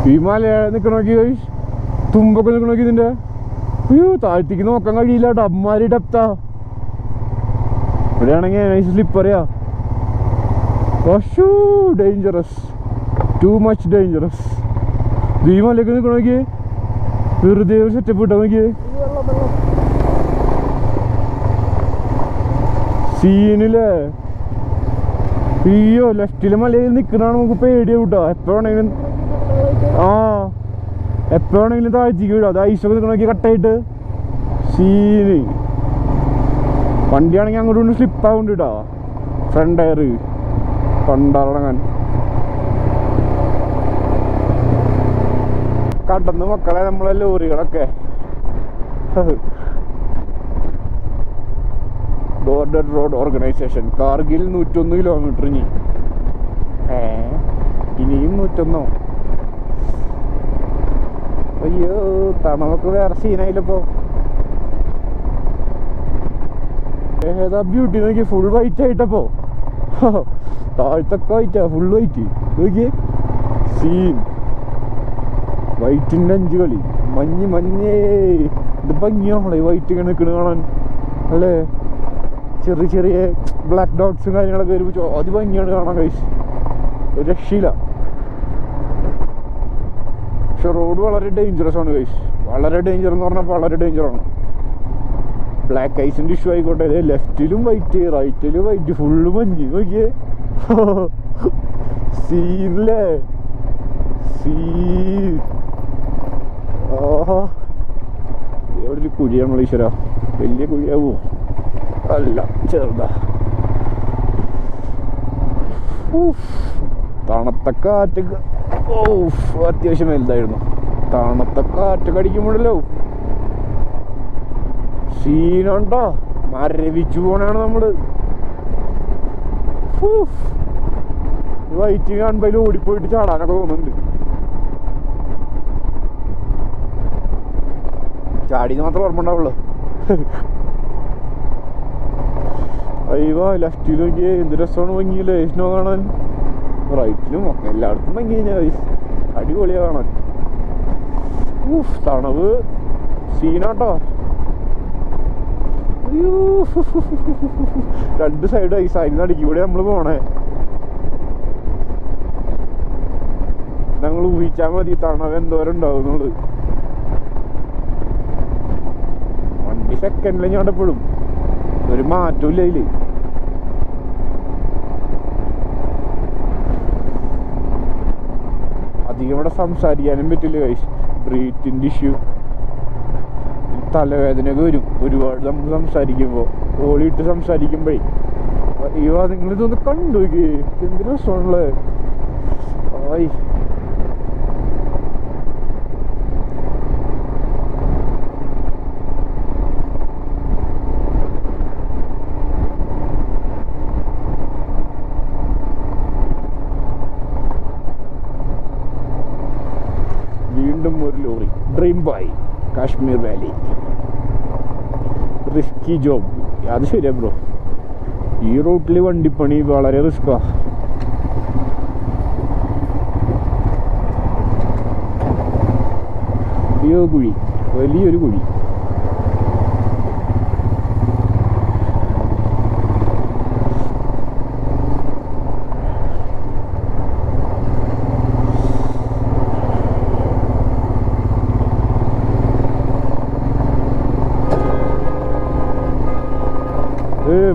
ഈ മല നിൽക്കണ നോക്കി തുമ്പൊക്കെ നിൽക്കണ നോക്കി ഇതിന്റെ. അയ്യോ താഴ്ത്തിക്ക് നോക്കാൻ കഴിയില്ല കേട്ടോ, അമ്മാരി ഡെപ്താ. ഇവിടെയാണെങ്കിൽ സ്ലിപ്പറിയാ. Dangerous, too much dangerous. ഈ മലയൊക്കെ നിൽക്കണ നോക്കിയേ, വെറുതെ സെറ്റപ്പ് ഇട്ടാ നോക്കിയേ. സീനില്ലേ. അയ്യോ ലെഫ്റ്റിലെ മലയിൽ നിൽക്കണതാണ് നമുക്ക് പേടിയാവും കേട്ടോ. എപ്പോഴാണെങ്കിലും എപ്പോഴാണെങ്കിലും താഴ്ത്തിക്ക് വീഴും. അത് ഐസൊക്കെ നിൽക്കണ നോക്കി കട്ടായിട്ട്. സീന് വണ്ടിയാണെങ്കിൽ അങ്ങോട്ട് കൊണ്ട് സ്ലിപ്പാവുന്നുണ്ട് കേട്ടോ. ഫ്രണ്ട് ടയർ പണ്ടറങ്ങാൻ കടന്ന് മക്കളെ നമ്മളെ ലോറികളൊക്കെ. Border road organisation Kargil 101 kilometre. ഇനിയും 101. അയ്യോ തണവൊക്കെ വേറെ സീനായില്ലപ്പോ. ഏതാ ബ്യൂട്ടി നോക്കി, ഫുൾ വൈറ്റ് ആയിട്ടപ്പോ. താഴത്തൊക്കെ വൈറ്റാ, ഫുൾ വൈറ്റ് നോക്കിയേ. സീൻ വൈറ്റിൻ്റെ 5 കളി. മഞ്ഞേ ഇത് ഭംഗിയാണല്ലോ ഈ വൈറ്റ് ഇങ്ങനെ നിൽക്കണ കാണാൻ അല്ലേ. ചെറിയ ചെറിയ ബ്ലാക്ക് ഡോട്ട്സും കാര്യങ്ങളൊക്കെ വരുമ്പോൾ അത് ഭംഗിയാണ് കാണാൻ. കഴിച്ച് ഒരു രക്ഷയില്ല. പക്ഷെ റോഡ് വളരെ ഡേഞ്ചറസ് ആണ് കഴിച്ച്. വളരെ ഡേഞ്ചർ എന്ന് പറഞ്ഞാൽ വളരെ ഡേഞ്ചറാണ്. ബ്ലാക്ക് ഐസിൻ്റെ ഇഷ്യൂ ആയിക്കോട്ടെ. ലെഫ്റ്റിലും വൈറ്റ്, റൈറ്റിലും വൈറ്റ്, ഫുള്ള് മഞ്ഞ് നോക്കിയേ. സീനല്ലേ സീൻ. ആഹാ എവിടെ ഒരു കുഴിയാണ് ഈശ്വര. വലിയ കുഴിയാവോ? അല്ല ചെറുതാ. തണുത്ത കാറ്റൊക്കെ അത്യാവശ്യം വലുതായിരുന്നു. തണുത്ത കാറ്റൊക്കെ അടിക്കുമ്പോഴല്ലോ സീനുണ്ടോ. മരവിച്ചു പോണാണ് നമ്മള്. വൈറ്റ് കാണുമ്പോൾ അതിൽ ഓടിപ്പോയിട്ട് ചാടാനൊക്കെ തോന്നുന്നുണ്ട്. ചാടിന്ന് മാത്രം ഓർമ്മ ഉണ്ടാവുള്ളൂ. അയ്യോ ലെഫ്റ്റിൽ നോക്കിയേ എന്ത് രസമാണ് ഭംഗിയില്ലേ സ്നോ കാണാൻ. റൈറ്റിലും ഒക്കെ എല്ലായിടത്തും ഭംഗി കഴിഞ്ഞാൽ അടിപൊളിയാ കാണാൻ. തണവ് സീനാട്ടോ. അയ്യോ 2 സൈഡ് ഐസ്. അതിന് നടുക്കൂടെ നമ്മള് പോണേ. ഞങ്ങൾ ഊഹിച്ചാൽ മതി തണവ് എന്തോരം ഉണ്ടാവും എന്നുള്ളത്. വണ്ടി സെക്കൻഡിൽ ഞാൻ എപ്പോഴും ഒരു മാറ്റമില്ല അതില്. അധികം ഇവിടെ സംസാരിക്കാനും പറ്റില്ല കൈസ്. ബ്രീത്തിൻ്റെ ഇഷ്യൂ, തലവേദനയൊക്കെ വരും ഒരുപാട് നമ്മൾ സംസാരിക്കുമ്പോൾ. ഓളിയിട്ട് സംസാരിക്കുമ്പോഴേ. അയ്യോ നിങ്ങളിതൊന്ന് കണ്ടു എന്ത് രസമാണല്ലേ. ആയി വീണ്ടും ഒരു lorry. Dream boy Kashmir Valley. Risky job. അത് ശരിയാ ബ്രോ. ഈ റൂട്ടിൽ വണ്ടിപ്പണി വളരെ റിസ്ക്കാ. അയ്യോ കുഴി, വലിയൊരു കുഴി.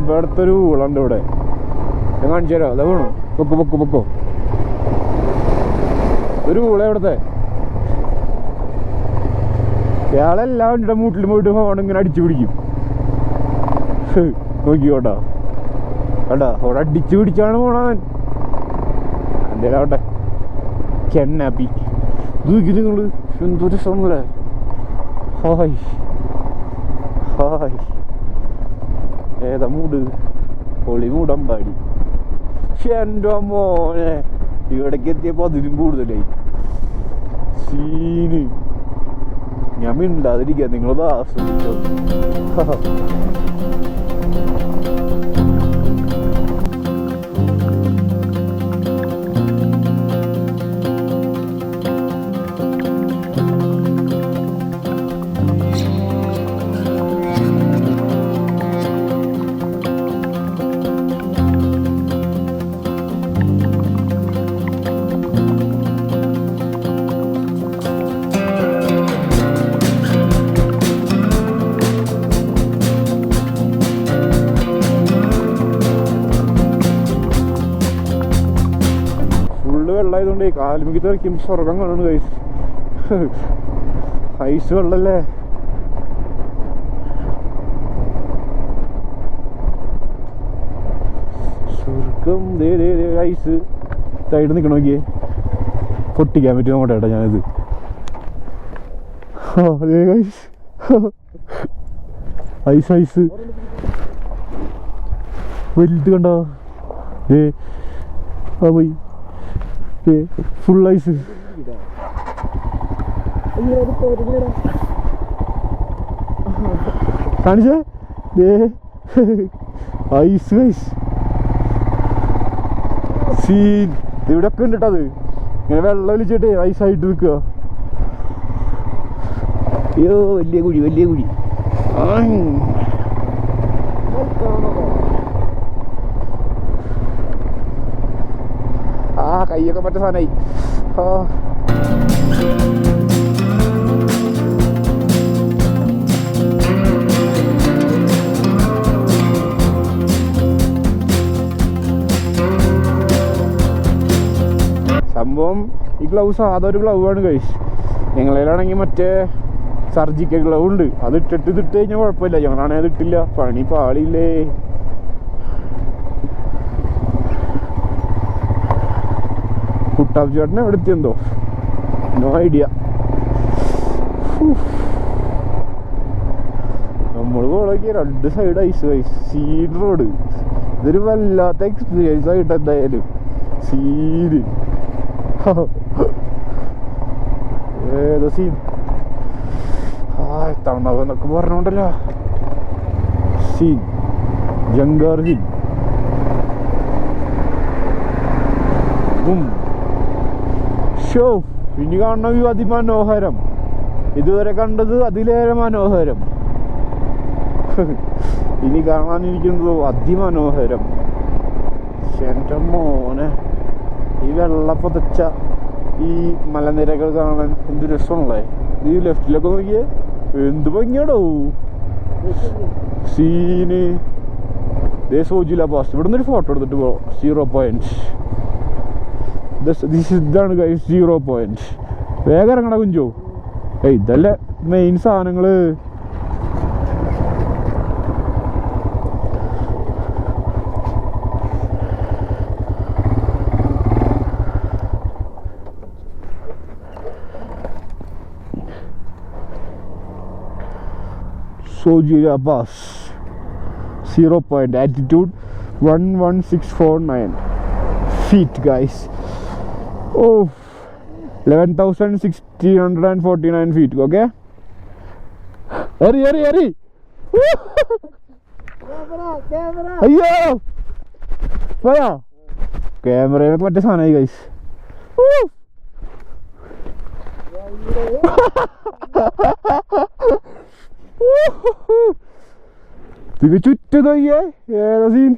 ഇവിടുത്തെ ഒരു ഊളുണ്ട് ഇവിടെ. ഞാൻ കാണിച്ചു തരാം. അതാ വേണോ? പൊക്കോ. ഒരു ഊള ഇവിടുത്തെ. ഇയാളെല്ലാം വണ്ടിയുടെ മൂട്ടിൽ പോയിട്ട് ഫോൺ ഇങ്ങനെ അടിച്ചു പിടിക്കും. നോക്കിക്കോട്ടാ കേട്ടാ. അവിടെ അടിച്ചു പിടിച്ചാണ് പോണവൻ. എന്തേലാവട്ടെ. കെന്നാപ്പി നോക്കി നിങ്ങള് എന്തോ രസമല്ലേ. ഹായ് ഏതാ മൂട്? പൊളി മൂടമ്പാടി. എൻ്റെ മോനെ ഇവിടേക്ക് എത്തിയപ്പോൾ അതിലും കൂടുതലായി സീന്. ഞാൻ മിണ്ടാതിരിക്കുക, നിങ്ങളത് ആസ്വദിച്ചോ. ആയതുകൊണ്ട് കാലുമിക്ക് തെറിക്കും സ്വർഗം കാണുന്നു ഗൈസ്. ഐസ് വെള്ളല്ലേ. സ്വർഗം ഐസ് ഇതായിട്ട് നിൽക്കണം. നോക്കിയേ പൊട്ടിക്കാൻ പറ്റും നോട്ടെ ഏട്ടാ ഞാനിത്. ഐസ് ഐസ് വലുത് കണ്ടോ പോയി ഫുൾ ഐസ്. കാണിച്ചേ ഐസ് ഐസ് സീൻ. ഇവിടെ ഒക്കെ ഉണ്ട് കേട്ടത്. ഇങ്ങനെ വെള്ളം ഒലിച്ചിട്ട് ഐസായിട്ട് നിൽക്കുക. അയ്യോ വലിയ കുഴി വലിയ കുഴി. ആ കൈയൊക്കെ പറ്റ സാധനമായി. സംഭവം ഈ ഗ്ലൗസ് സാധാ ഒരു ഗ്ലൗ ആണ് കഴിച്ച്. ഞങ്ങളതിലാണെങ്കിൽ മറ്റേ സർജിക്കൽ ഗ്ലൗ ഉണ്ട്. അത് ഇട്ടിട്ട് കഴിഞ്ഞാൽ കുഴപ്പമില്ല. ഞങ്ങളാണെങ്കിൽ അത് ഇട്ടില്ല. പണി പാളിയില്ലേ. കുട്ടാപ്പ് ചേട്ടനെ എവിടെ എത്തിയെന്തോ നോ ഐഡിയ. നമ്മൾ പോളൊക്കെ 2 side ice ice scene road. ഇതൊരു വല്ലാത്ത എക്സ്പീരിയൻസ് ആയിട്ട് എന്തായാലും സീന്. ഏതോ സീൻ തണവെന്നൊക്കെ പറഞ്ഞോണ്ടല്ലോ. സീൻ ജങ്കാർ ഹിൽ. ഷോ ഇനി കാണുന്ന വ്യൂ അതിമനോഹരം. ഇതുവരെ കണ്ടത് അതിലേറെ മനോഹരം. ഇനി കാണാനിരിക്കുന്നത് അതിമനോഹരം. എൻ്റെ മോനെ ഈ വെള്ളപ്പൊതച്ച ഈ മലനിരകൾ കാണാൻ എന്ത് രസമുള്ളേ. ഈ ലെഫ്റ്റിലൊക്കെ നോക്കിയേ എന്ത് ഭംഗിയാടോ സീന്. സോജില പാസ്. ഇവിടെ നിന്നൊരു ഫോട്ടോ എടുത്തിട്ട് പോ. 0 പോയിന്റ്. ഇതാണ് 0 പോയിന്റ്. വേഗം ഇറങ്ങണ കുഞ്ചോ. ഇതല്ലേ മെയിൻ സാധനങ്ങള്. Sojila Pass 0 point. Altitude 11649 feet guys. Oh 11,649 feet. Okay, hurry camera ayyo vaya camera में मत साना ही guys. ഇത് ചുറ്റും നോക്കിയേ ഏതാ സീൻ.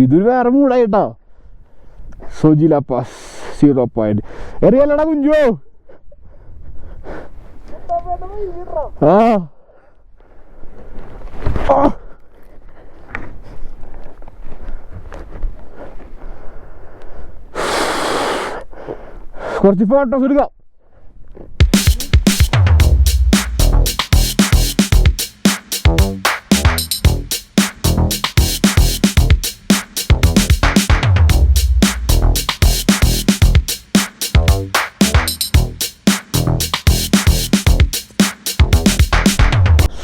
ഇതൊരു വേറെ മൂടായിട്ടോ. Zojila pass 0 point. എറിയല്ലടാ കുഞ്ചോ. കുറച്ച് ഫോട്ടോസ് എടുക്കാം.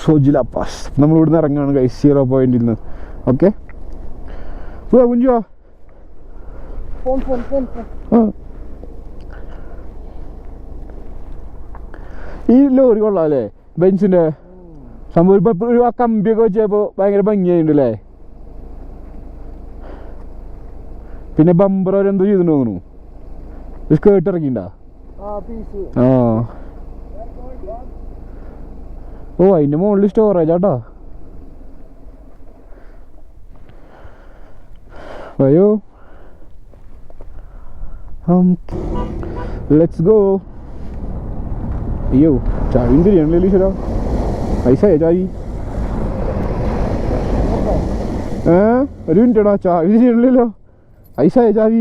സോജില പാസ്. നമ്മൾ ഇവിടുന്ന് ഇറങ്ങുകയാണ് ഗൈസ് 0 പോയിന്റിൽ നിന്ന്. ഓക്കെ കുഞ്ചോ. ഈ ലോറി കൊള്ളാം അല്ലേ ബെൻസിന്റെ സംഭവം. ഇപ്പൊ ആ കമ്പിയൊക്കെ വെച്ചപ്പോ ഭയങ്കര ഭംഗിയായിട്ടുണ്ടല്ലേ. പിന്നെ ബമ്പർ അവരെന്തോ ചെയ്തിട്ട് തോന്നുന്നു. സ്കേർട്ട് ഇറക്കിണ്ടാ. ആ ഓ അതിന്റെ മുകളിൽ സ്റ്റോറേജ് ആട്ടോ. അയ്യോ ലെറ്റ്സ് ഗോ. അയ്യോ ചാവിയും തിരിയണല്ലോ ഈശ്വരാ. പൈസയോ ചാവി? ഒരു മിനിറ്റടാ ചാവി തിരിയണല്ലോ. ഐസായ ചാവി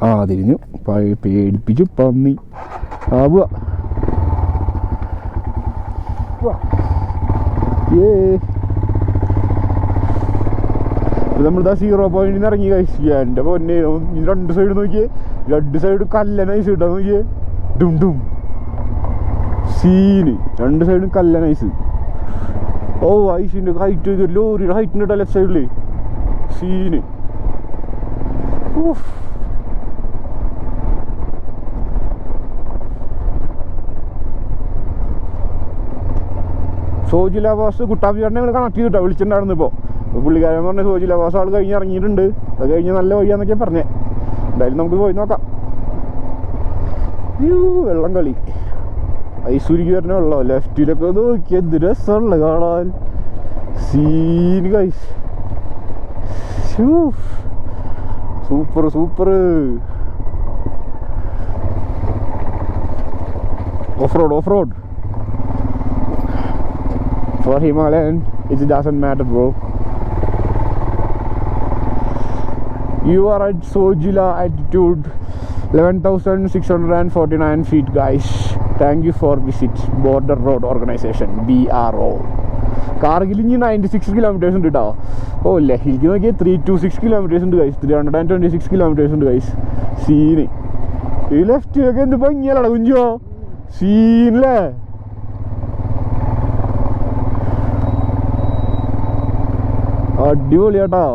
ആ തിരിഞ്ഞു പേടിപ്പിച്ചു പന്നി ആ പോവാ നമ്മളിതാ 0 പോയിന്റിൽ നിന്ന് ഇറങ്ങി കഴിച്ചു. എൻ്റെ പൊന്നെ രണ്ട് സൈഡ് നോക്കിയേ, രണ്ട് സൈഡ് കല്ലനൈസ് കിട്ടാ നോക്കിയേ, ഡും ഡും സീന്, രണ്ട് സൈഡും കല്ലനൈസ്. ഓ ഐസിൻ്റെ ഹൈറ്റ് ലോറിയുടെ ഹൈറ്റിൻ്റെ ഇട്ടാ ലെഫ്റ്റ് സൈഡില് സീന്. സോജിലാവാസ് കുട്ടാപ്പി ചേട്ടനെ ഞങ്ങൾ കണക്ട് ചെയ്തിട്ടാ വിളിച്ചിട്ടുണ്ടായിരുന്നു. ഇപ്പോൾ പുള്ളിക്കാരൻ പറഞ്ഞ സോജിലാവാസ് ആൾ കഴിഞ്ഞ് ഇറങ്ങിയിട്ടുണ്ട്, അത് കഴിഞ്ഞ് നല്ല വഴിയാന്നൊക്കെ പറഞ്ഞേ. എന്തായാലും നമുക്ക് പോയി നോക്കാം. വെള്ളം കളി ഐസുരുക്കി വരുന്ന വെള്ളം ലെഫ്റ്റിലൊക്കെ നോക്കി എന്ത് രസമുള്ള കാണാൻ scene guys. Super super. Off road off road for Himalayan it doesn't matter bro. You are at Sojila altitude 11,649 feet guys. Thank you for visit Border Road Organization BRO. Kargil ഇനി 96 കിലോമീറ്റേഴ്സ് ഉണ്ട് കേട്ടോ. ഓ ലഹിക്ക് നോക്കിയാൽ 326 കിലോമീറ്റേഴ്സ് ഉണ്ട് guys, 326 kilometres ഉണ്ട് guys. Scene ഈ ലെഫ്റ്റിലൊക്കെ എന്ത് ഭംഗിയല്ലടാ കുഞ്ചോ, സീനല്ലേ. അടിപൊളിയാട്ടാ.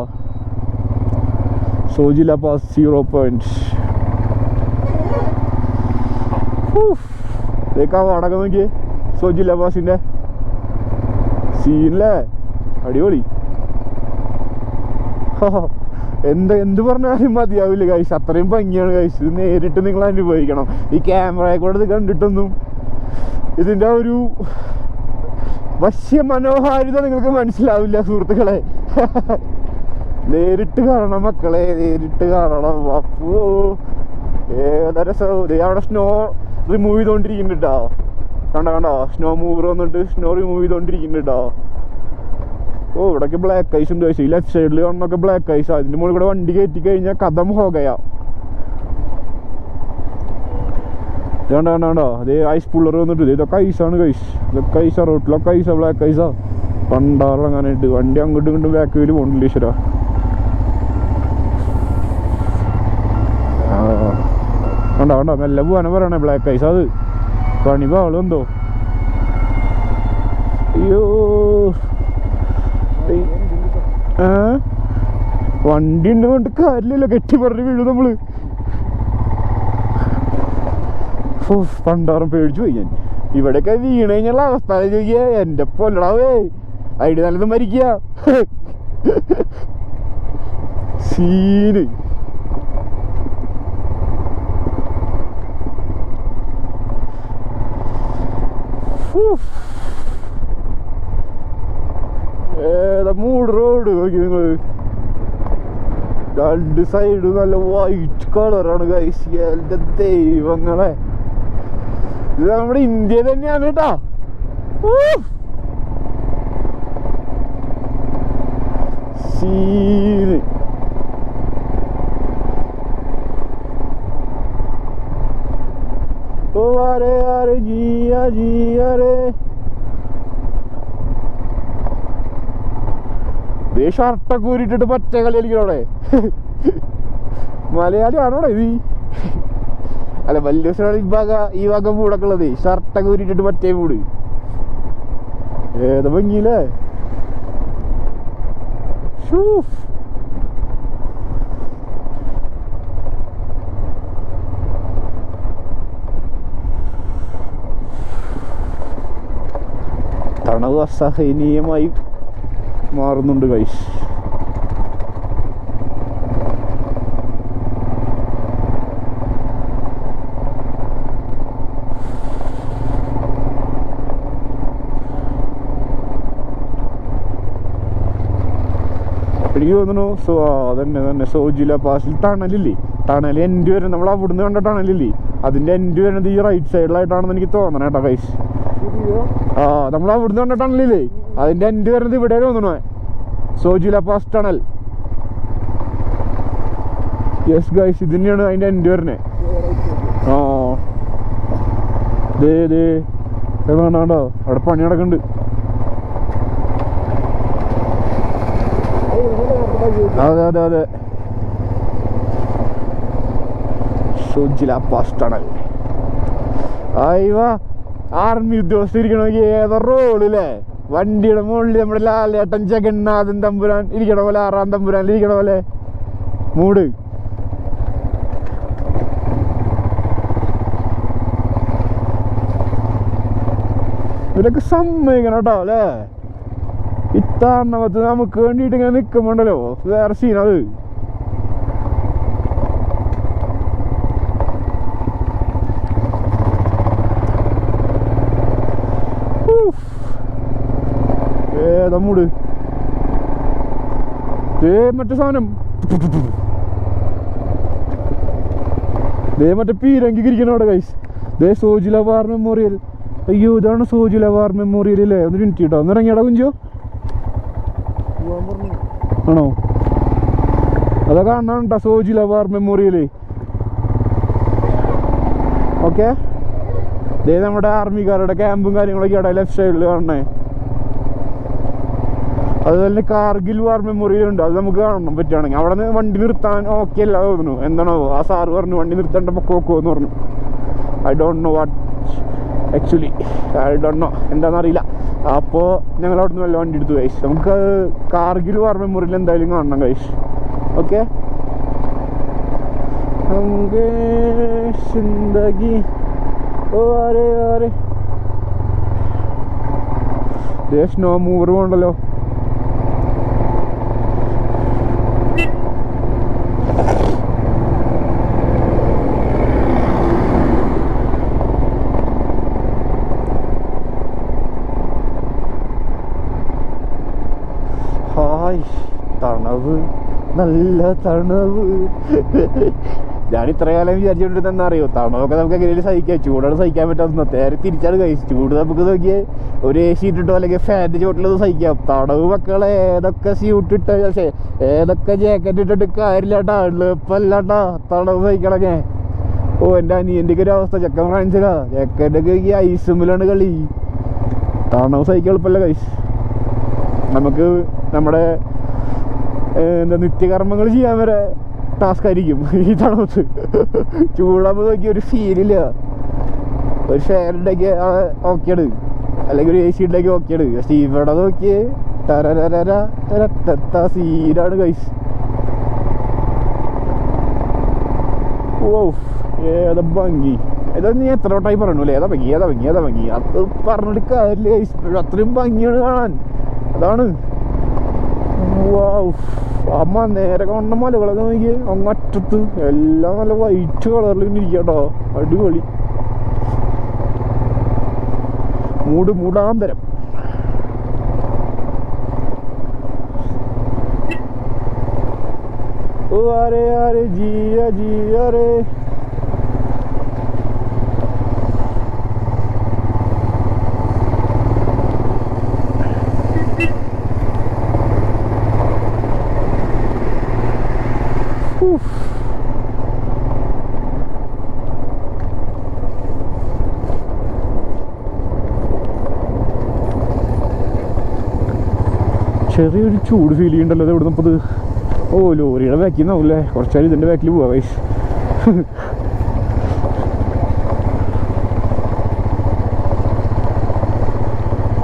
Zojila pass 0 point. വടക്കം നോക്കിയേ സോജില പാസിന്റെ സീനല്ലേ, അടിപൊളി. എന്ത് പറഞ്ഞാലും മതിയാവില്ല ഗൈസ്, അത്രയും ഭംഗിയാണ് ഗൈസ്. ഇത് നേരിട്ട് നിങ്ങൾ അനുഭവിക്കണം. ഈ ക്യാമറയെ കൂടെ ഇത് കണ്ടിട്ടൊന്നും ഇതിൻ്റെ ഒരു വശ്യ മനോഹാരിത നിങ്ങൾക്ക് മനസ്സിലാവില്ല സുഹൃത്തുക്കളെ. നേരിട്ട് കാണണം മക്കളെ, നേരിട്ട് കാണണം. അപ്പോ അവിടെ സ്നോ റിമൂവ് ചെയ്തോണ്ടിരിക്കുന്നുണ്ടോ, കണ്ടോ സ്നോ മൂവർ വന്നിട്ട് സ്നോ റിമൂവ് ചെയ്തോണ്ടിരിക്കുന്നുണ്ടോ. ഓ ഇവിടൊക്കെ ബ്ലാക്ക് ഐസ് ഉണ്ട്. ഈ ലെഫ്റ്റ് സൈഡിൽ കാണുന്നൊക്കെ ബ്ലാക്ക് ഐസ്. അതിന്റെ മുകളിൽ കൂടെ വണ്ടി കയറ്റി കഴിഞ്ഞാൽ കഥം ഹോകയാ. കണ്ടോ അതേ ഐസ് പുള്ളർ വന്നിട്ട് ഇതൊക്കെ ഐസാണ് കൈസ്, ഇതൊക്കെ ഐസാ, റോട്ടിലൊക്കെ ഐസാ, ബ്ലാക്ക് ഐസാ. പണ്ടാറിറങ്ങാനായിട്ട് വണ്ടി അങ്ങോട്ടും ഇങ്ങോട്ടും ബാക്ക് വീല് പോകണ്ടില്ല ഈശ്വരാ. കണ്ടോ മെല്ലെ പോകാനാ പറയണേ, ബ്ലാക്ക് ഐസ് അത് പണി പാളുണ്ടോ. അയ്യോ വണ്ടി ഉണ്ട് കൊണ്ട് കാര്യമില്ലല്ലോ, കെട്ടി പറഞ്ഞ് വീഴും നമ്മള്. പണ്ടാറും പേടിച്ചു പോയി ഞാൻ. ഇവിടെയൊക്കെ വീണ് കഴിഞ്ഞുള്ള അവസ്ഥ ചോദിക്കുക, എന്റെ പൊല്ലടാവേ ഐഡി നല്ലതും മരിക്കുക സീന്. ഏതാ മൂട് റോഡ് നോക്കി നിങ്ങള്, രണ്ട് സൈഡ് നല്ല വൈറ്റ് കളറാണ് ഗൈസ്. എന്റെ ദൈവങ്ങളെ, ഇത് നമ്മുടെ ഇന്ത്യ തന്നെയാണ് കേട്ടാ. സീന് ഓ അരെ അരെ ജിയ ജിയ രെ. ഷർട്ടൊക്കെ ഊരിട്ടിട്ട് പറ്റ കളി കളിക്കണോടെ. മലയാളിയാണോടെ ഇത്? അല്ല വലിയ ഈ വക മൂടൊക്കെ ഉള്ളത്. ഷർട്ടൊക്കെ ഊരിട്ടിട്ട് പറ്റേ മൂട്. ഏതാ ഭംഗിയില്ലേ. തണവ് അസഹനീയമായി മാറുന്നുണ്ട് ഗൈസ്. എനിക്ക് തോന്നുന്നു തന്നെ സോജില പാസിൽ ടണലില്ലേ, ടണൽ എൻഡ് വരുന്നത് നമ്മൾ അവിടുന്ന് കണ്ട ടണലില്ലേ, അതിന്റെ എൻഡ് വരുന്നത് ഈ റൈറ്റ് സൈഡിലായിട്ടാണെന്ന് എനിക്ക് തോന്നണം കേട്ടോ ഗൈസ്. നമ്മൾ അവിടുന്ന് കണ്ട ടണലില്ലേ, അതിന്റെ എൻഡ് വരുന്നത് ഇവിടെ തോന്നണേ, Zojila pass tunnel. Yes guys, ഇത് തന്നെയാണ് അതിൻ്റെ എൻ്റെ വരണേ. ആ ദേ കാണാണ്ടോ അവിടെ പണി നടക്കുന്നുണ്ട്. അതെ സുജില പാസ് ടണൽ. അയ്യോ ആർമി ഉദ്യോഗസ്ഥരിക്കണമെങ്കിൽ ഏതോ റോളില്ലേ, വണ്ടിയുടെ മുകളിൽ നമ്മുടെ ലാലേട്ടൻ ജഗന്നാഥൻ തമ്പുരാൻ ഇരിക്കണ പോലെ, 6-ാം തമ്പുരാൻ ഇരിക്കണ പോലെ മൂട്. ഇവരൊക്കെ സമ്മതിക്കണം കേട്ടോ അല്ലേ. ഇത്താണ്ണമത്ത് നമുക്ക് വേണ്ടിയിട്ട് ഇങ്ങനെ നിൽക്കുമ്പോണ്ടല്ലോ വേറെ സീനത്. ഏതാ മൂട് മറ്റേ സാധനം, മറ്റേ പീരങ്കി ഇരിക്കണം അവിടെ ഗൈസ്. Zojila war memorial. അയ്യോ ഇതാണ് സോജില വാർ മെമ്മോറിയൽ അല്ലേ. ഒന്ന് മിനിറ്റ് കേട്ടോ, ഒന്ന് ഇറങ്ങിയടാ കുഞ്ചോ. ആണോ? അതാ കാണാൻ കേട്ടോ സോജില വാർ മെമ്മോറിയൽ. ഓക്കെ, നമ്മുടെ ആർമിക്കാരുടെ ക്യാമ്പും കാര്യങ്ങളൊക്കെ അവിടെ ലെഫ്റ്റ് സൈഡിൽ കാണണേ. അതുപോലെ തന്നെ കാർഗിൽ വാർ മെമ്മോറിയൽ ഉണ്ട്, അത് നമുക്ക് കാണണം പറ്റുകയാണെങ്കിൽ. അവിടെ നിന്ന് വണ്ടി നിർത്താൻ ഓക്കെ അല്ല തോന്നുന്നു. എന്താണോ ആ സാറ് പറഞ്ഞു വണ്ടി നിർത്തേണ്ട പൊക്കോക്കോ എന്ന് പറഞ്ഞു. I don't know what actually, I don't know എന്താണെന്നറിയില്ല. അപ്പോൾ ഞങ്ങൾ അവിടെ നിന്ന് വല്ല വണ്ടി എടുത്തു ഗൈസ്. നമുക്ക് കാർഗിൽ വാർ മെമ്മോറിയൽ എന്തായാലും കാണണം ഗൈസ്. ഓക്കെ, സിന്ദഗി സ്നോ മൂവർ പോകണ്ടല്ലോ. ഹായ് തണവ്, നല്ല തണവ്. ഞാൻ ഇത്ര കാലം വിചാരിച്ചുകൊണ്ടിരുന്ന അറിയോ, തണവൊക്കെ നമുക്ക് എങ്ങനെയും സഹിക്കാം, ചൂടാണ് സഹിക്കാൻ പറ്റാത്ത. നേരെ തിരിച്ചാണ് കഴിച്ചു. ചൂട് നമുക്ക് നോക്കിയേ ഒരു AC ഇട്ടിട്ടോ അല്ലെങ്കിൽ ഫാൻ്റെ ചോട്ടിലത് സഹിക്കാം. തണവ് മക്കളെ ഏതൊക്കെ സ്യൂട്ട് ഇട്ട ഏതൊക്കെ ജാക്കറ്റ് ഇട്ടിട്ട് കാര്യമില്ലാട്ടാ, എളുപ്പമല്ലാട്ടാ തണവ് സഹിക്കണേ. ഓ എൻ്റെ അനിയൻ്റെ ഒരു അവസ്ഥ, ചെക്കൻ ഫ്രാൻസിലാ, ചെക്കൻ്റെ ഈ ഐസുമ്പിലാണ് കളി. തണവ് സഹിക്കാൻ എളുപ്പമല്ല കഴിച്ച്. നമുക്ക് നമ്മുടെ എന്താ നിത്യകർമ്മങ്ങൾ ചെയ്യാൻ വരെ ടാസ്ക് ആയിരിക്കും ഈ തണുത്ത്. ചൂടാകുമ്പോൾ നോക്കി ഒരു ഫീലില്ല. ഒരു ഫാൻ ഉണ്ടെങ്കിൽ ഓക്കെയാണ്, അല്ലെങ്കിൽ ഒരു AC ഉണ്ടെങ്കിൽ ഓക്കെയാണ്. പക്ഷെ ഇവിടെ നോക്കിയേ സീനാണ് കൈസ്. ഓ ഏതാ ഭംഗി. ഏതാ നീ എത്ര വട്ടമായി പറഞ്ഞു അല്ലേ, ഏതാ ഭംഗി ഏതാ ഭംഗി ഏതാ ഭംഗി. അത് പറഞ്ഞിട്ട് കാര്യമില്ല കൈസ്, അത്രയും ഭംഗിയാണ് കാണാൻ. അതാണ് അമ്മ നേരെ കാണുന്ന മലകളൊക്കെ നോക്കി അങ്ങറ്റത്ത് എല്ലാം നല്ല വൈറ്റ് കളറിൽ ഇങ്ങനെ ഇരിക്കട്ടോ, അടിപൊളി. മൂടാന്തരം. ഓ അരെ അരെ ജിയ ജിയ രെ. ചെറിയൊരു ചൂട് ഫീൽ ചെയ്യുന്നുണ്ടല്ലോ ഇവിടെ നിന്നപ്പോൾ. ഓ ലോറിയുടെ ബാക്കിൽ നിന്നാവൂല്ലേ, കുറച്ചാലും ഇതിൻ്റെ ബാക്കിൽ പോവാ വൈസ്.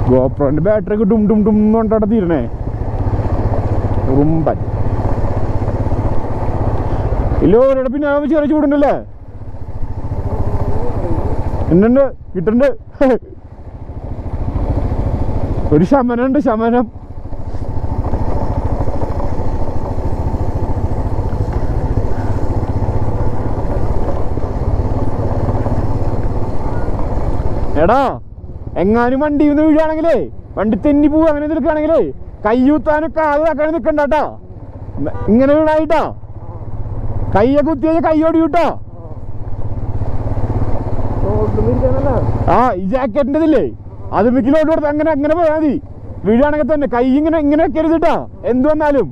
ഗോപ്രോന്റെ ബാറ്ററി ഒക്കെ ഡും ഡും ഡും കൊണ്ടാണ് തീരണേ. റുമ്പൻ ലോറിയുടെ പിന്നെ ചെറിയ ചൂടുണ്ടല്ലേ. എന്നുണ്ട് കിട്ടുന്നുണ്ട് ഒരു ശമനം ഉണ്ട്, ശമനം. എടാ എങ്ങാനും വണ്ടി നിന്ന് വീഴുകയാണെങ്കിലേ, വണ്ടി തെന്നി പോവുക അങ്ങനെ നിൽക്കുകയാണെങ്കിലേ കയ്യൂത്താനൊക്കെ അത് ആക്കാൻ നിൽക്കണ്ടാട്ടോ. ഇങ്ങനെ വീണായിട്ടോ കയ്യെ കുത്തി കഴിഞ്ഞാൽ കയ്യോടി വിട്ടോ. ആ ഈ ജാക്കറ്റിൻ്റെ ഇതില്ലേ അത് മിക്കിലോട്ട് കൊടുത്ത് അങ്ങനെ അങ്ങനെ പോയാൽ മതി. വീഴാണെങ്കിൽ തന്നെ കൈ ഇങ്ങനെ ഇങ്ങനെ വെക്കരുത് കേട്ടോ, എന്ത് വന്നാലും.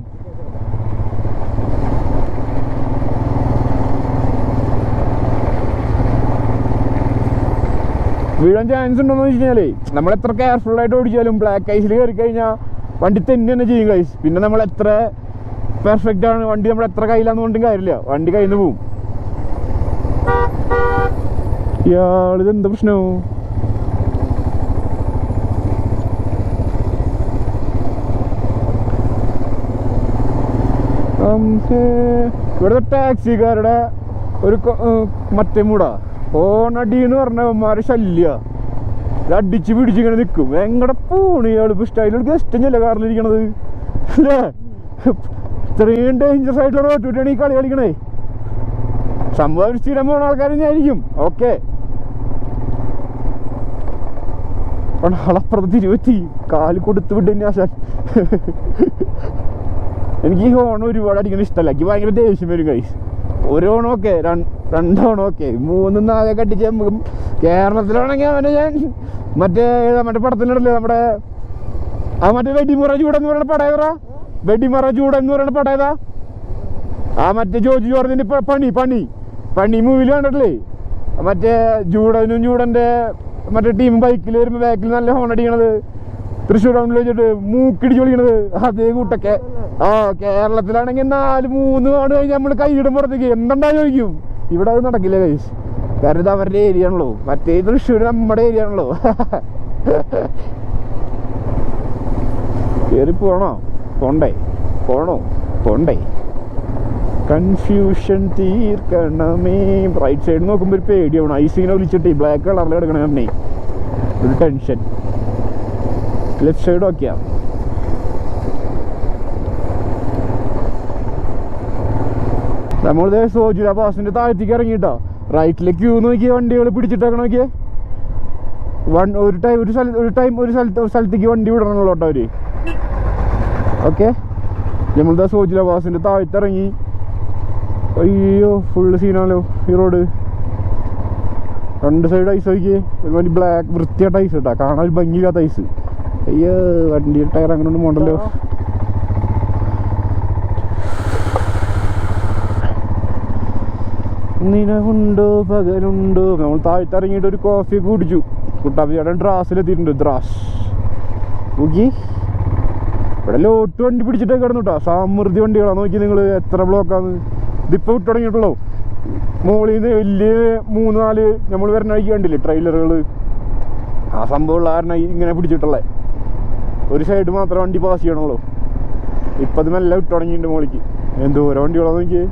വീഴാൻ ചാൻസ് ഉണ്ടോന്ന് വെച്ച് കഴിഞ്ഞാലേ നമ്മൾ എത്ര കെയർഫുൾ ആയിട്ട് ഓടിച്ചാലും ബ്ലാക്ക് ഐസിൽ കയറി കഴിഞ്ഞാൽ വണ്ടി തന്നെ ചെയ്യും ഗൈസ്. പിന്നെ നമ്മൾ എത്ര പെർഫെക്റ്റ് ആണ് വണ്ടി, നമ്മൾ എത്ര കയ്യിലാന്ന് കൊണ്ടും കാര്യമില്ല, വണ്ടി കയ്യിൽ നിന്ന് പോവും. ഇയാളിത് എന്താ പ്രശ്നവും? ഇവിടുത്തെ ടാക്സിക്കാരുടെ ഒരു മറ്റേ മൂടാ ഓണടി എന്ന് പറഞ്ഞവന്മാരെ ശല്യ. അടിച്ച് പിടിച്ചിങ്ങനെ നിൽക്കും. എങ്ങടെ പോണ് ഇയാൾ? ഇപ്പൊ സ്റ്റൈലിൽ ഗസ്റ്റല്ല കാറിലിരിക്കണത് അല്ലേ? ഇത്രയും ഡേഞ്ചറസ് ആയിട്ടുള്ള റോട്ടുകൂട്ടിയാണ് ഈ കളി കളിക്കണേ. സംഭവം സ്ഥിരം പോണ ആൾക്കാർ തന്നെയായിരിക്കും. ഓക്കെ, ആളപ്പുറത്ത് തിരുവത്തി കാല് കൊടുത്ത് വിട്ട് ആശാൻ. എനിക്ക് ഈ ഹോൺ ഒരുപാട് അടിക്കുന്ന ഇഷ്ടമല്ല. എനിക്ക് ഭയങ്കര ദേഷ്യം വരും കൈസ്. ഒരു ഓണമൊക്കെ, രണ്ടോണമൊക്കെ, 3-4 കട്ടിച്ച് നമുക്ക് കേരളത്തിലാണെങ്കിൽ അവനെ ഞാൻ മറ്റേ പടത്തിലിടല്ലേ നമ്മുടെ മറ്റേ വെടിമുറ ചൂടെന്ന് പറയുന്ന പടയതാ, വെടിമുറ ചൂടെന്ന് പറയുന്ന പടയതാ. മറ്റേ ജോർജ് ജോർജിന്റെ പണി മൂവിൽ കണ്ടിട്ടില്ലേ? മറ്റേ ജൂഡന്റെ മറ്റേ ടീം ബൈക്കിൽ വരുമ്പോ ബാക്കിൽ നല്ല ഹോൺ അടിക്കണത്, തൃശ്ശൂർ ടൗണിൽ വെച്ചിട്ട് മൂക്കിടിച്ച് വിളിക്കണത്. അതേ കൂട്ടൊക്കെ കേരളത്തിലാണെങ്കിൽ 4-3 ആണ് കഴിഞ്ഞ് നമ്മൾ കൈയിടും പുറത്തേക്ക് എന്തുണ്ടാ ചോദിക്കും. ഇവിടെ അത് നടക്കില്ല കൈസ്. കാരണം ഇത് അവരുടെ ഏരിയ ആണല്ലോ, മറ്റേ തൃശ്ശൂർ നമ്മുടെ ഏരിയ ആണല്ലോ. കയറി പോണ്ടേ കൺഫ്യൂഷൻ തീർക്കണമേ. റൈറ്റ് സൈഡ് നോക്കുമ്പോൾ ഒരു പേടിയാവണം. ഐസിനെ വിളിച്ചിട്ട് ബ്ലാക്ക് കളറിൽ കിടക്കണേ, ഒരു ടെൻഷൻ. ലെഫ്റ്റ് സൈഡ് നോക്കിയാ നമ്മളിത് സോജുല പാസിന്റെ താഴത്തേക്ക് ഇറങ്ങിട്ടോ. റൈറ്റിലെ ക്യൂ നോക്കിയ വണ്ടികൾ പിടിച്ചിട്ടേക്കണം നോക്കിയേ. ഒരു സ്ഥലത്തേക്ക് വണ്ടി വിടണല്ലോ കേട്ടോ അവര്. ഓക്കെ, നമ്മളിതാ സോജുല പാസിന്റെ താഴത്തിറങ്ങി. അയ്യോ ഫുള്ള് സീനാണല്ലോ ഈ റോഡ്. 2 സൈഡ് ഐസ് നോക്കിയേ. ഒരുമാതിരി ബ്ലാക്ക് വൃത്തിയായിട്ട് ഐസ് കേട്ടാ, കാണാൻ ഒരു ഭംഗിയില്ലാത്ത ഐസ്. അയ്യോ വണ്ടി ടയർ അങ്ങനെ ഒന്നും പോണ്ടല്ലോ. നിലവുണ്ടോ പകലുണ്ടോ. നമ്മൾ താഴ്ത്തിറങ്ങിയിട്ട് ഒരു കോഫി കുടിച്ചു. കുട്ടാപ്പി ചേട്ടൻ ഡ്രാസിലെത്തിയിട്ടുണ്ട്. ദ്രാസ് നോക്കി ഇവിടെ ലോട്ട് വണ്ടി പിടിച്ചിട്ടൊക്കെ കിടന്നു കേട്ടോ. സമൃദ്ധി വണ്ടികളാണ് നോക്കി നിങ്ങൾ, എത്ര ബ്ലോക്കാന്ന്. ഇതിപ്പോൾ വിട്ടു തുടങ്ങിയിട്ടുള്ളൂ. മോളിൽ നിന്ന് വലിയ 3-4 നമ്മൾ വരുന്ന വഴിക്ക് കണ്ടില്ലേ ട്രെയിലറുകൾ. ആ സംഭവമുള്ള കാരണം ഇങ്ങനെ പിടിച്ചിട്ടുള്ളത്. ഒരു സൈഡ് മാത്രമേ വണ്ടി പാസ് ചെയ്യണുള്ളൂ. ഇപ്പം അത് മെല്ലെ വിട്ടു തുടങ്ങിയിട്ടുണ്ട് മോളിക്ക്. എന്തോരം വണ്ടികളാന്ന് നോക്കി.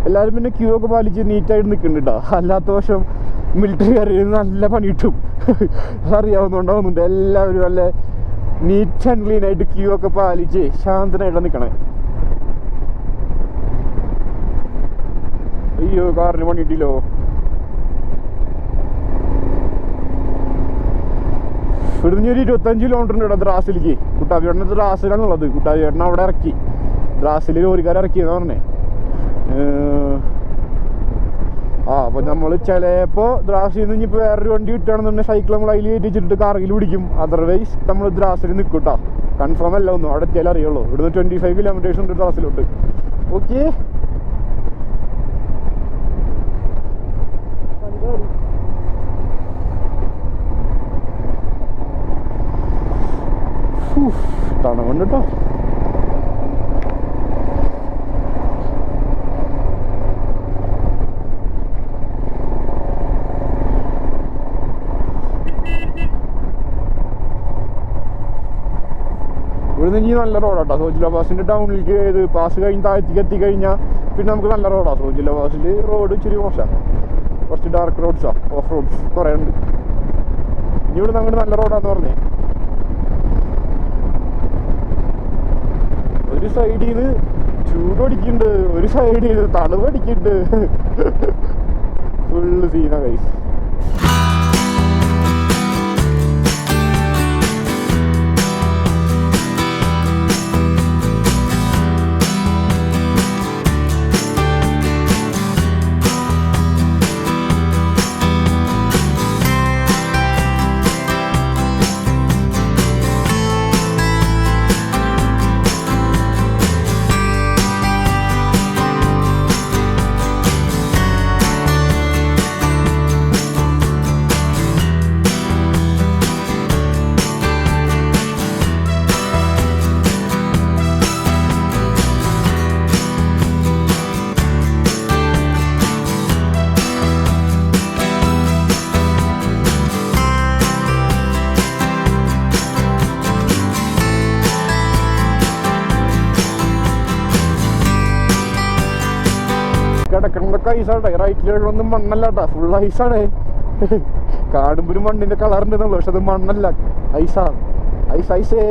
എല്ലാവരും പിന്നെ ക്യൂ ഒക്കെ പാലിച്ച് നീറ്റായിട്ട് നിൽക്കുന്നുണ്ട് കേട്ടോ. അല്ലാത്ത വർഷം മിലിറ്ററിക്കാർ നല്ല പണി കിട്ടും. അറിയാവുന്നുണ്ടാവുന്നുണ്ട്. എല്ലാവരും നല്ല നീറ്റ് ആൻഡ് ക്ലീൻ ആയിട്ട് ക്യൂ ഒക്കെ പാലിച്ച് ശാന്തനായിട്ട് നിൽക്കണേ. അയ്യോ കാറിന് പണി കിട്ടില്ലോ. ഇവിടുന്ന് ഒരു 25 കിലോമീറ്റർ ഉണ്ട് ഇവിടെ ദ്രാസിലേക്ക്. കുട്ടാപ്പി ചേട്ടൻ ദ്രാസിലാണുള്ളത്. കുട്ടാപ്പി ചേട്ടൻ അവിടെ ഇറക്കി, ദ്രാസിൽ ലോറിക്കാർ ഇറക്കിയെന്ന് പറഞ്ഞേ. അപ്പോൾ നമ്മൾ ചിലപ്പോൾ ദ്രാസിൽ നിന്ന് ഇനിയിപ്പോൾ വേറൊരു വണ്ടി കിട്ടുകയാണെന്നുണ്ടെങ്കിൽ സൈക്കിൾ നമ്മൾ അതിൽ കയറ്റി വെച്ചിട്ട് കാറിൽ പിടിക്കും. അതർവൈസ് നമ്മൾ ദ്രാസിൽ നിൽക്കും കേട്ടോ. കൺഫേം അല്ല ഒന്നും, അവിടെ എത്തിയാലും അറിയുള്ളൂ. ഇവിടുന്ന് 25 കിലോമീറ്റേഴ്സ് ഉണ്ട് ദ്രാസിലോട്ട്. ഓക്കെ, തണവുണ്ട് കേട്ടോ. ഇവിടുന്ന് ഇനി നല്ല റോഡാട്ടോ സോജില പാസിന്റെ ടൗണിലേക്ക്. ഇത് പാസ് കഴിഞ്ഞ് താഴത്തേക്ക് എത്തിക്കഴിഞ്ഞാൽ പിന്നെ നമുക്ക് നല്ല റോഡാണ്. സോജില പാസിൽ റോഡ് ഇച്ചിരി മോശമാണ്, കുറച്ച് ഡാർക്ക് റോഡ്സാണ്, ഓഫ് റോഡ്സ് കുറേ ഉണ്ട്. ഇനി ഇവിടുന്ന് അങ്ങോട്ട് നല്ല റോഡാന്ന് പറഞ്ഞേ. ഒരു സൈഡിൽ നിന്ന് ചൂടടിക്കുന്നുണ്ട്, ഒരു സൈഡിൽ നിന്ന് തണുപടിക്കുന്നുണ്ട്. ഫുള്ള് സീന കൈസ്. കിടക്കണതൊക്കെ ഐസാട്ടെ, റൈറ്റിൽ കിടക്കണൊന്നും മണ്ണല്ല കേട്ടാ, ഫുൾ ഐസാണ്. കാണുമ്പോ ഒരു മണ്ണിന്റെ കളർ ഉണ്ടെന്നുള്ളു, പക്ഷെ അത് മണ്ണല്ല, ഐസാ. ഐസ് ഐസേ.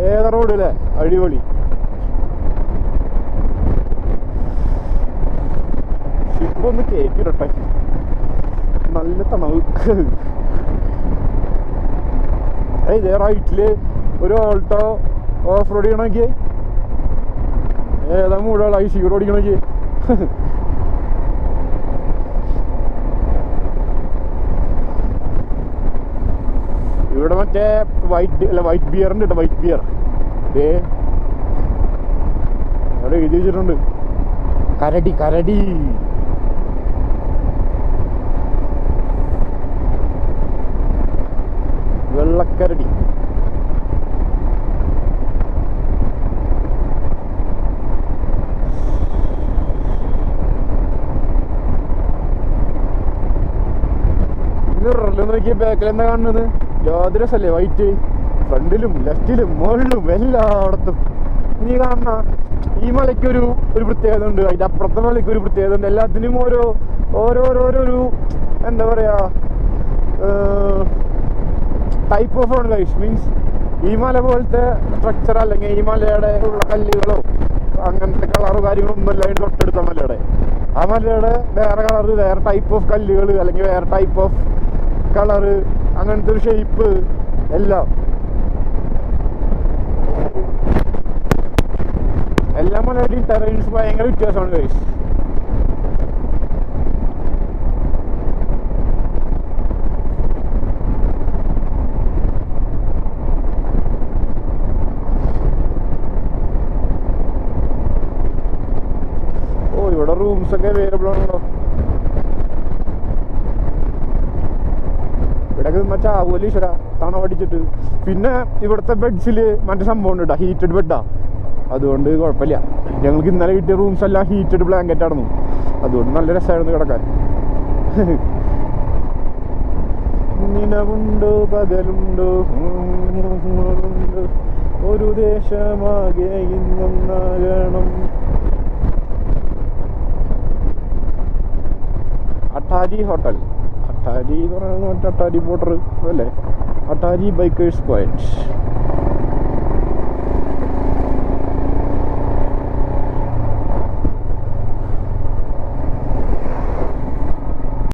ഏതാ റോഡ് അല്ലേ, അടിപൊളി. ഇപ്പൊ ഒന്ന് കേക്കിടട്ടെ, നല്ല തണവ്. ഇതേ റൈറ്റില് ഒരു ഓൾട്ടോ ഓഫ് റോഡ് ചെയ്യണമെങ്കിൽ ഏതാ മൂടാൾ ഐ സി കൂടെ ഓടിക്കണമെങ്കിൽ. ഇവിടെ മറ്റേ വൈറ്റ് ബിയർ ഉണ്ട് കേട്ടോ, വൈറ്റ് ബിയർ. അവിടെ എഴുതി വെച്ചിട്ടുണ്ട് കരടി, കരടി. വെള്ളക്കരടി. മിററിൽ നോക്കിയ ബാക്കിൽ എന്താ കാണുന്നത്? യാതൊരു രസല്ലേ, വൈറ്റ്. ഫ്രണ്ടിലും ലെഫ്റ്റിലും മുകളിലും എല്ലായിടത്തും. നീ കാണുന്ന ഈ മലയ്ക്ക് ഒരു പ്രത്യേകത ഉണ്ട്, അതിന്റെ അപ്പുറത്തെ മലയ്ക്ക് ഒരു പ്രത്യേകത ഉണ്ട്. എല്ലാത്തിനും ഓരോരോരോരു എന്താ പറയാ ടൈപ്പ് ഓഫ് ആണ് ഗൈസ്. മീൻസ് ഈ മല പോലത്തെ സ്ട്രക്ചർ അല്ലെങ്കിൽ ഈ മലയുടെ ഉള്ള കല്ലുകളോ അങ്ങനത്തെ കളറോ കാര്യങ്ങളൊന്നും അല്ല തൊട്ടടുത്ത മലയുടെ. ആ മലയുടെ വേറെ കളറ്, വേറെ ടൈപ്പ് ഓഫ് കല്ലുകൾ അല്ലെങ്കിൽ വേറെ ടൈപ്പ് ഓഫ് കളറ്, അങ്ങനത്തെ ഒരു ഷേപ്പ് എല്ലാം. എല്ലാ മലയുടെയും ടെറൈൻസ് ഭയങ്കര വ്യത്യാസമാണ് ഗൈസ്. ഇവിടെ റൂംസ് ഒക്കെ അവൈലബിൾ ആണല്ലോ. ഇവിടെ ചാവൂല ഈശ്വര, തണവടിച്ചിട്ട്. പിന്നെ ഇവിടുത്തെ ബെഡ്സില് മറ്റേ സംഭവം ഉണ്ട് കേട്ടോ, ഹീറ്റഡ് ബെഡാ. അതുകൊണ്ട് കുഴപ്പമില്ല. ഞങ്ങൾക്ക് ഇന്നലെ കിട്ടിയ റൂംസ് എല്ലാം ഹീറ്റഡ് ബ്ലാങ്കറ്റ് ആയിരുന്നു, അതുകൊണ്ട് നല്ല രസമായിരുന്നു കിടക്കാൻ. നിലവുണ്ടോ പകലുണ്ടോ ഒരു ദേശമാകെ ഇന്നൊന്നാകണം. അട്ടാരി ഹോട്ടൽ, അട്ടാരി എന്ന് പറയുന്നത് മറ്റേ അട്ടാരി ബോർഡർ അതല്ലേ, അട്ടാരി ബൈക്കേഴ്സ് പോയിന്റ്.